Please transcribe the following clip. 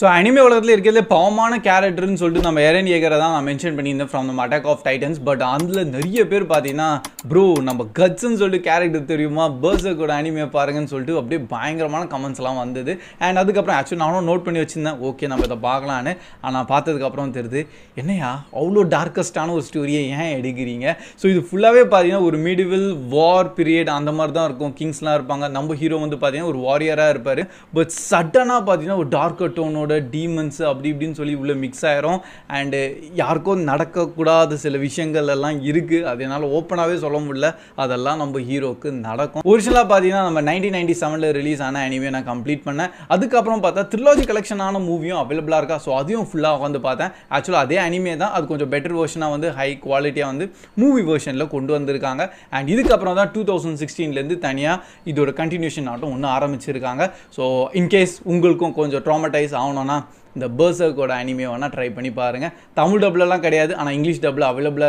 So anime உலகத்தில் இருக்கிறதுலே பவமான கேரக்டர்னு சொல்லிட்டு நம்ம எரன் ஏகரை தான் நான் மென்ஷன் பண்ணியிருந்தேன் from the attack of titans. But அதில் நிறைய பேர் பார்த்தீங்கன்னா ப்ரோ நம்ம கட்ஸ்ன்னு சொல்லிட்டு கேரக்டர் தெரியுமா, பெர்சர்க்கோட அனிமே பாருங்கன்னு சொல்லிட்டு அப்படியே பயங்கரமான கமெண்ட்ஸ்லாம் வந்தது. அண்ட் அதுக்கப்புறம் ஆக்சுவலி நானும் நோட் பண்ணி வச்சுருந்தேன், ஓகே நம்ம இதை பார்க்கலான்னு. ஆனால் பார்த்ததுக்கப்புறம் தெரியுது என்னையா அவ்வளோ டார்க்கஸ்டான ஒரு ஸ்டோரியை ஏன் எடுக்கிறீங்க. ஸோ இது ஃபுல்லாகவே பார்த்தீங்கன்னா ஒரு மிடிவில் வார் பீரியட் அந்த மாதிரி தான் இருக்கும். கிங்ஸ்லாம் இருப்பாங்க, நம்ம ஹீரோ வந்து பார்த்தீங்கன்னா ஒரு வாரியராக இருப்பார். பட் சடனாக பார்த்தீங்கன்னா ஒரு டார்க்கர் டோனோட டீமன்ஸ் அப்படி இப்படின்னு சொல்லி உள்ள மிக்ஸ் ஆயிரும். அண்டு யாருக்கும் நடக்கக்கூடாத சில விஷயங்கள் எல்லாம் இருக்குது, அது என்னால் ஓப்பனாகவே சொல்ல முடியல, அதெல்லாம் நம்ம ஹீரோக்கு நடக்கும். ஒரிஜினலாக பார்த்தீங்கன்னா நம்ம 1997 ரிலீஸ் ஆன அனிமே நான் கம்ப்ளீட் பண்ணேன். அதுக்கப்புறம் பார்த்தா த்ரிலாஜி கலெக்ஷனான மூவியும் அவைலபிளாக இருக்கா. ஸோ அதையும் ஃபுல்லாக வந்து பார்த்தேன். ஆக்சுவலாக அதே அனிமே தான், அது கொஞ்சம் பெட்டர் வெர்ஷனாக வந்து ஹை குவாலிட்டியாக வந்து மூவி வெர்ஷனில் கொண்டு வந்திருக்காங்க. அண்ட் இதுக்கப்புறம் தான் 2016 தனியாக இதோட கண்டினியூஷன் ஆட்டம் ஒன்று ஆரம்பிச்சிருக்காங்க. ஸோ இன்கேஸ் உங்களுக்கும் கொஞ்சம் ட்ராமடைஸ் ஆகணும்னா இந்த பெர்சர்க்கோட அனிமே வேணால் ட்ரை பண்ணி பாருங்கள். தமிழ் டப்லலாம் கிடையாது, ஆனால் இங்கிலீஷ் டப்பில் அவைலபிளாக இருக்குது.